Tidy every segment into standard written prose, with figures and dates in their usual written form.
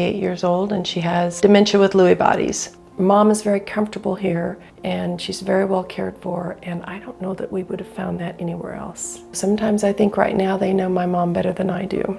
8 years old, and she has dementia with Lewy bodies. Mom is very comfortable here, and she's very well cared for, and I don't know that we would have found that anywhere else. Sometimes I think right now they know my mom better than I do.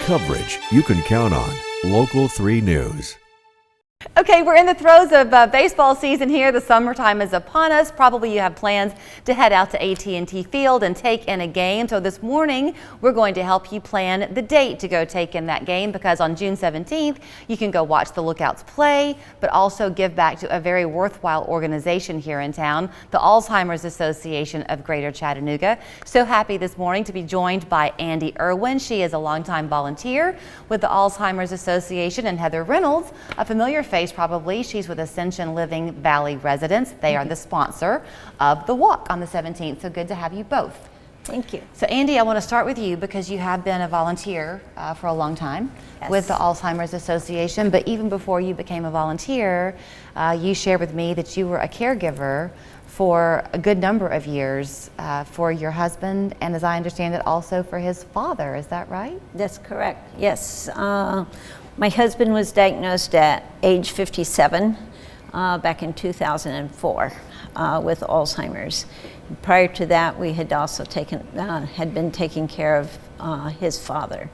Coverage you can count on. Local 3 News. Okay, we're in the throes of baseball season here. The summertime is upon us. Probably you have plans to head out to AT&T Field and take in a game. So this morning, we're going to help you plan the date to go take in that game, because on June 17th, you can go watch the Lookouts play, but also give back to a very worthwhile organization here in town, the Alzheimer's Association of Greater Chattanooga. So happy this morning to be joined by Andy Irwin. She is a longtime volunteer with the Alzheimer's Association, and Heather Reynolds, a familiar face probably. She's with Ascension Living Valley Residents. They are the sponsor of the walk on the 17th. So good to have you both. Thank you. So Andy, I want to start with you because you have been a volunteer for a long time with the Alzheimer's Association. But even before you became a volunteer, you shared with me that you were a caregiver for a good number of years for your husband, and as I understand it, also for his father. Is that right? That's correct. Yes. My husband was diagnosed at age 57 back in 2004 with Alzheimer's. Prior to that, we had also had been taking care of his father.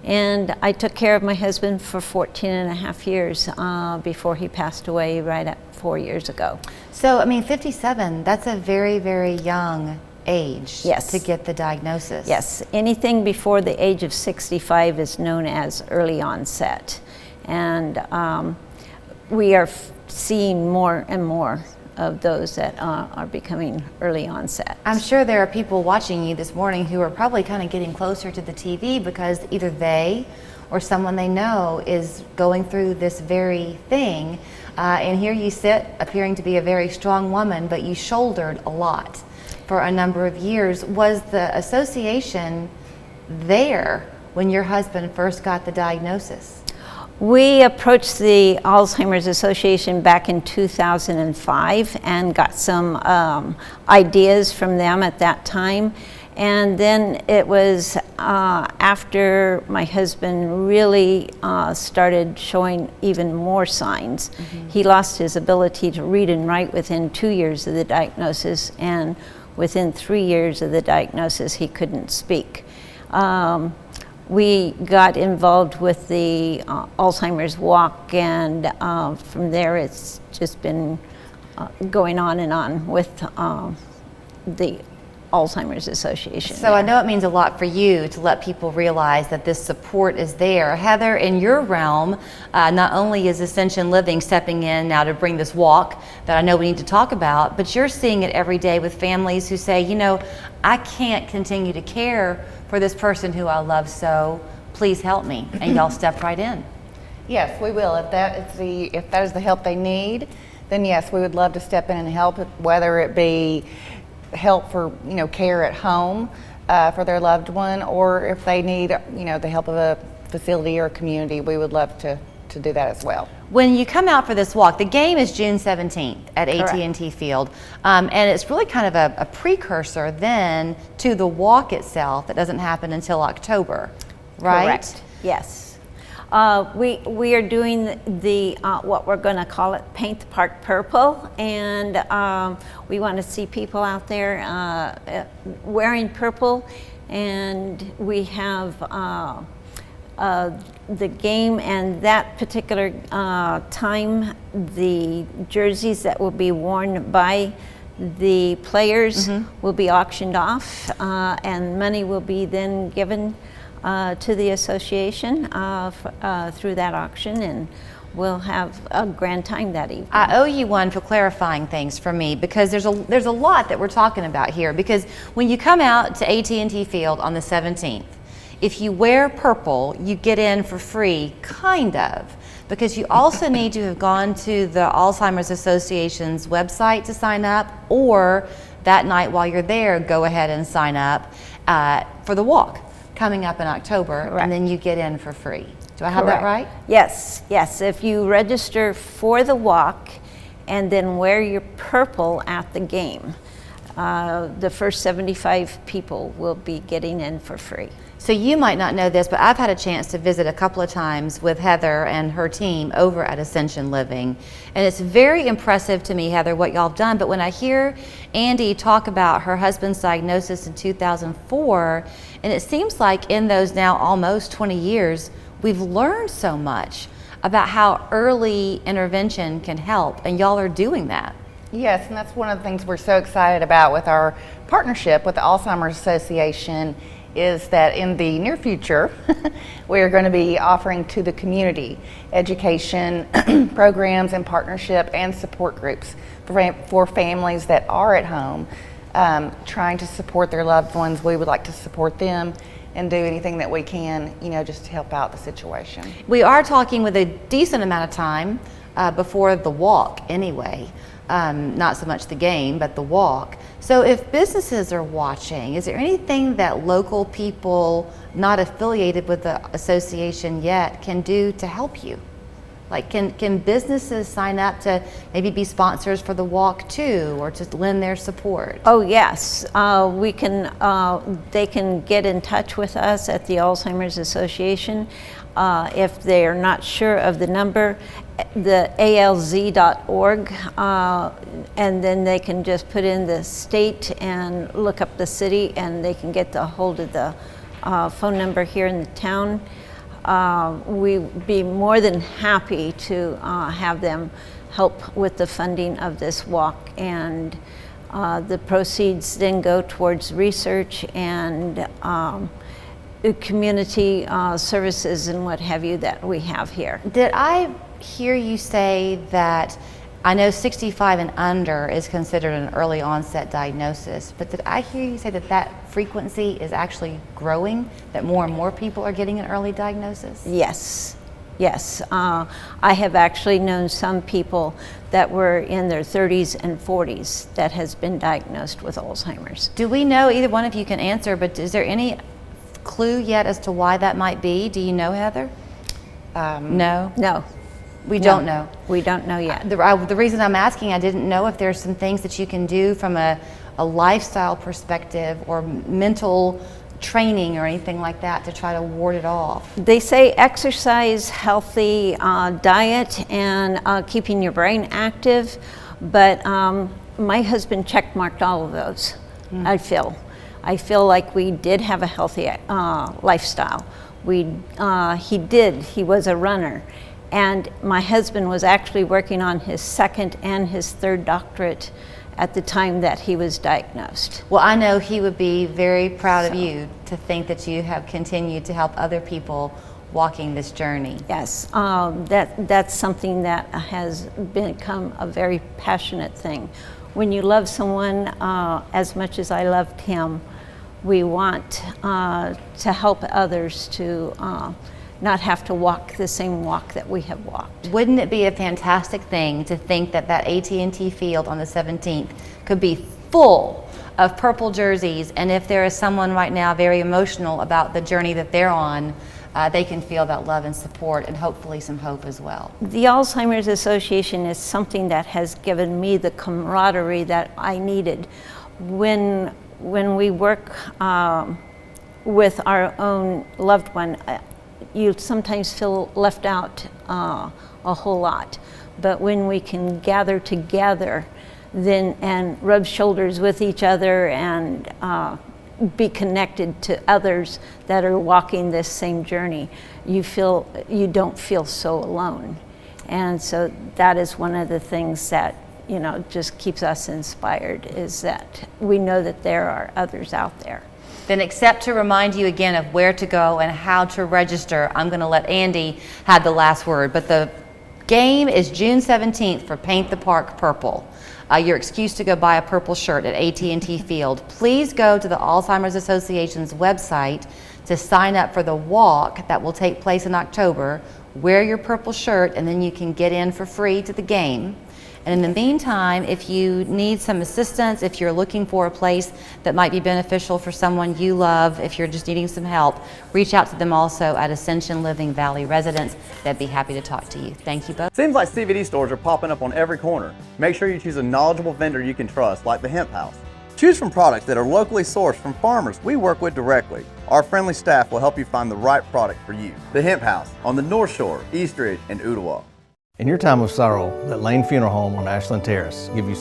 And I took care of my husband for 14 and a half years before he passed away right at 4 years ago. So, I mean, 57, that's a very, very young age to get the diagnosis. Yes, anything before the age of 65 is known as early onset. And we are seeing more and more of those that are becoming early onset. I'm sure there are people watching you this morning who are probably kind of getting closer to the TV because either they or someone they know is going through this very thing. And here you sit, appearing to be a very strong woman, but you shouldered a lot for a number of years. Was the association there when your husband first got the diagnosis? We approached the Alzheimer's Association back in 2005 and got some ideas from them at that time. And then it was after my husband really started showing even more signs. He lost his ability to read and write within 2 years of the diagnosis, and within 3 years of the diagnosis, he couldn't speak. We got involved with the Alzheimer's Walk, and from there it's just been going on and on with the Alzheimer's Association. So I know it means a lot for you to let people realize that this support is there. Heather, in your realm, not only is Ascension Living stepping in now to bring this walk that I know we need to talk about, but you're seeing it every day with families who say, you know, I can't continue to care for this person who I love so, please help me. And y'all step right in. Yes, we will. If that is the help they need, then yes, we would love to step in and help, whether it be help for care at home for their loved one, or if they need the help of a facility or a community, we would love to do that as well. When you come out for this walk, the game is June 17th at AT&T Field, and it's really kind of a precursor then to the walk itself that doesn't happen until October, right? Correct. Yes. We are doing the what we're going to call it Paint the Park Purple, and we want to see people out there wearing purple, and we have the game, and that particular time, the jerseys that will be worn by the players will be auctioned off, and money will be then given to the association through that auction, and we'll have a grand time that evening. I owe you one for clarifying things for me, because there's a lot that we're talking about here. Because when you come out to AT&T Field on the 17th, if you wear purple, you get in for free, kind of, because you also need to have gone to the Alzheimer's Association's website to sign up, or that night while you're there, go ahead and sign up for the walk coming up in October. Correct. And then you get in for free. Do I have that right? Yes, yes. If you register for the walk and then wear your purple at the game, the first 75 people will be getting in for free. So you might not know this, but I've had a chance to visit a couple of times with Heather and her team over at Ascension Living. And it's very impressive to me, Heather, what y'all have done. But when I hear Andy talk about her husband's diagnosis in 2004, and it seems like in those now almost 20 years, we've learned so much about how early intervention can help, and y'all are doing that. Yes, and that's one of the things we're so excited about with our partnership with the Alzheimer's Association, is that in the near future, we are going to be offering to the community education programs and partnership and support groups for families that are at home trying to support their loved ones. We would like to support them and do anything that we can, just to help out the situation. We are talking with a decent amount of time before the walk anyway. Not so much the game, but the walk. So if businesses are watching, is there anything that local people not affiliated with the association yet can do to help you? Like, can businesses sign up to maybe be sponsors for the walk too, or just lend their support? Oh yes, we can. They can get in touch with us at the Alzheimer's Association if they are not sure of the number, the alz.org, and then they can just put in the state and look up the city, and they can get a hold of the phone number here in the town. We'd be more than happy to have them help with the funding of this walk, and the proceeds then go towards research and community services and what have you that we have here. Did I hear you say that, I know 65 and under is considered an early onset diagnosis, but did I hear you say that that frequency is actually growing, that more and more people are getting an early diagnosis? Yes, yes. I have actually known some people that were in their 30s and 40s that has been diagnosed with Alzheimer's. Do we know, either one of you can answer, but is there any clue yet as to why that might be? Do you know, Heather? No? No. We don't know. We don't know yet. The reason I'm asking, I didn't know if there's some things that you can do from a lifestyle perspective or mental training or anything like that to try to ward it off. They say exercise, healthy diet, and keeping your brain active, but my husband checkmarked all of those. I feel like we did have a healthy lifestyle. He was a runner. And my husband was actually working on his second and his third doctorate at the time that he was diagnosed. Well, I know he would be very proud of you to think that you have continued to help other people walking this journey. Yes, that's something that has become a very passionate thing. When you love someone as much as I loved him, we want to help others to not have to walk the same walk that we have walked. Wouldn't it be a fantastic thing to think that that AT&T field on the 17th could be full of purple jerseys, and if there is someone right now very emotional about the journey that they're on, they can feel that love and support and hopefully some hope as well. The Alzheimer's Association is something that has given me the camaraderie that I needed. When we work with our own loved one, you sometimes feel left out a whole lot. But when we can gather together then and rub shoulders with each other and be connected to others that are walking this same journey, you don't feel so alone. And so that is one of the things that just keeps us inspired, is that we know that there are others out there. Then except to remind you again of where to go and how to register, I'm going to let Andy have the last word. But the game is June 17th for Paint the Park Purple. Your excuse to go buy a purple shirt at AT&T Field. Please go to the Alzheimer's Association's website to sign up for the walk that will take place in October. Wear your purple shirt and then you can get in for free to the game. And in the meantime, if you need some assistance, if you're looking for a place that might be beneficial for someone you love, if you're just needing some help, reach out to them also at Ascension Living Valley Residence. They'd be happy to talk to you. Thank you both. Seems like CBD stores are popping up on every corner. Make sure you choose a knowledgeable vendor you can trust, like the Hemp House. Choose from products that are locally sourced from farmers we work with directly. Our friendly staff will help you find the right product for you. The Hemp House on the North Shore, Eastridge, and Ooltewah. In your time of sorrow, let Lane Funeral Home on Ashland Terrace give you